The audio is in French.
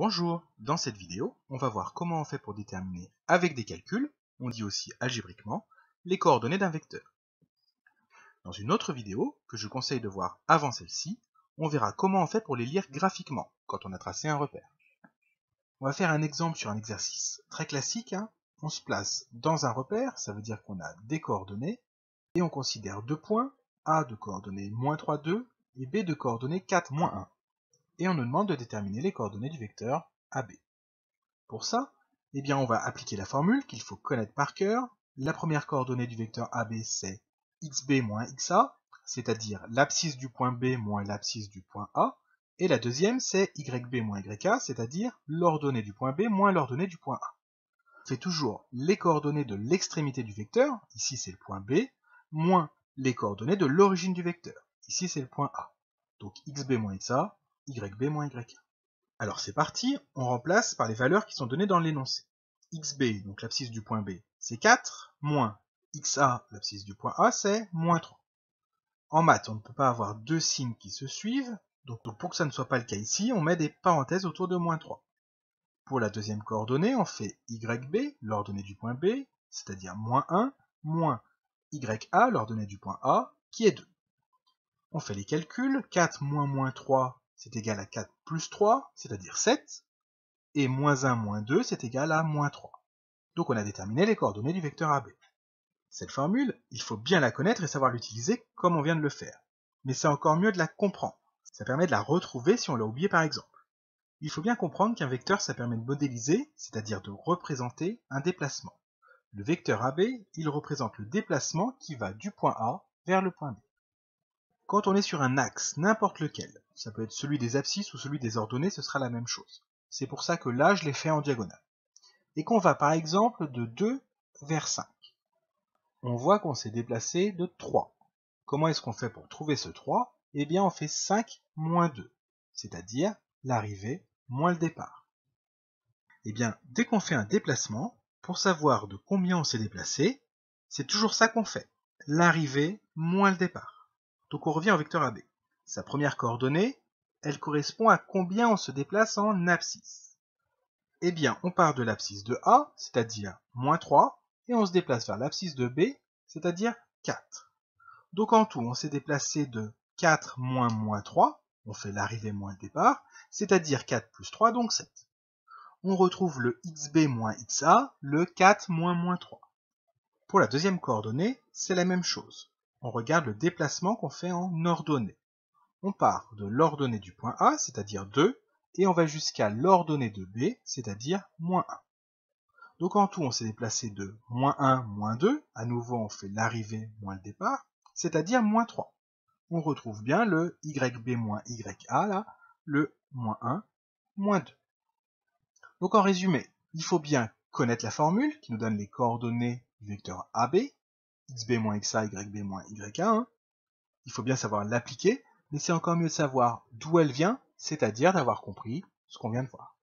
Bonjour, dans cette vidéo, on va voir comment on fait pour déterminer avec des calculs, on dit aussi algébriquement, les coordonnées d'un vecteur. Dans une autre vidéo, que je conseille de voir avant celle-ci, on verra comment on fait pour les lire graphiquement, quand on a tracé un repère. On va faire un exemple sur un exercice très classique. On se place dans un repère, ça veut dire qu'on a des coordonnées, et on considère deux points, A de coordonnées -3, 2, et B de coordonnées 4, -1. Et on nous demande de déterminer les coordonnées du vecteur AB. Pour ça, on va appliquer la formule qu'il faut connaître par cœur. La première coordonnée du vecteur AB, c'est xb moins xa, c'est-à-dire l'abscisse du point B moins l'abscisse du point A. Et la deuxième, c'est yb moins yk, c'est-à-dire l'ordonnée du point B moins l'ordonnée du point A. On fait toujours les coordonnées de l'extrémité du vecteur, ici c'est le point B, moins les coordonnées de l'origine du vecteur, ici c'est le point A. Donc xb moins xa, yb moins yk. Alors c'est parti, on remplace par les valeurs qui sont données dans l'énoncé. xb, donc l'abscisse du point B, c'est 4, moins xa, l'abscisse du point A, c'est -3. En maths, on ne peut pas avoir deux signes qui se suivent, donc pour que ça ne soit pas le cas ici, on met des parenthèses autour de -3. Pour la deuxième coordonnée, on fait yb, l'ordonnée du point B, c'est-à-dire -1, moins ya, l'ordonnée du point A, qui est 2. On fait les calculs, 4 moins -3, c'est égal à 4 plus 3, c'est-à-dire 7, et -1 moins 2, c'est égal à -3. Donc on a déterminé les coordonnées du vecteur AB. Cette formule, il faut bien la connaître et savoir l'utiliser comme on vient de le faire. Mais c'est encore mieux de la comprendre. Ça permet de la retrouver si on l'a oublié par exemple. Il faut bien comprendre qu'un vecteur, ça permet de modéliser, c'est-à-dire de représenter un déplacement. Le vecteur AB, il représente le déplacement qui va du point A vers le point B. Quand on est sur un axe, n'importe lequel, ça peut être celui des abscisses ou celui des ordonnées, ce sera la même chose. C'est pour ça que là, je l'ai fait en diagonale. Et qu'on va par exemple de 2 vers 5. On voit qu'on s'est déplacé de 3. Comment est-ce qu'on fait pour trouver ce 3? Eh bien, on fait 5 moins 2, c'est-à-dire l'arrivée moins le départ. Eh bien, dès qu'on fait un déplacement, pour savoir de combien on s'est déplacé, c'est toujours ça qu'on fait, l'arrivée moins le départ. Donc on revient au vecteur AB. Sa première coordonnée, elle correspond à combien on se déplace en abscisse. Eh bien, on part de l'abscisse de A, c'est-à-dire -3, et on se déplace vers l'abscisse de B, c'est-à-dire 4. Donc en tout, on s'est déplacé de 4 moins -3, on fait l'arrivée moins le départ, c'est-à-dire 4 plus 3, donc 7. On retrouve le xb moins xa, le 4 moins -3. Pour la deuxième coordonnée, c'est la même chose. On regarde le déplacement qu'on fait en ordonnée. On part de l'ordonnée du point A, c'est-à-dire 2, et on va jusqu'à l'ordonnée de B, c'est-à-dire -1. Donc en tout, on s'est déplacé de -1, -2, à nouveau on fait l'arrivée moins le départ, c'est-à-dire -3. On retrouve bien le yb moins ya, là, le -1, -2. Donc en résumé, il faut bien connaître la formule qui nous donne les coordonnées du vecteur AB, xb moins xa, yb moins ya. Il faut bien savoir l'appliquer, mais c'est encore mieux de savoir d'où elle vient, c'est-à-dire d'avoir compris ce qu'on vient de voir.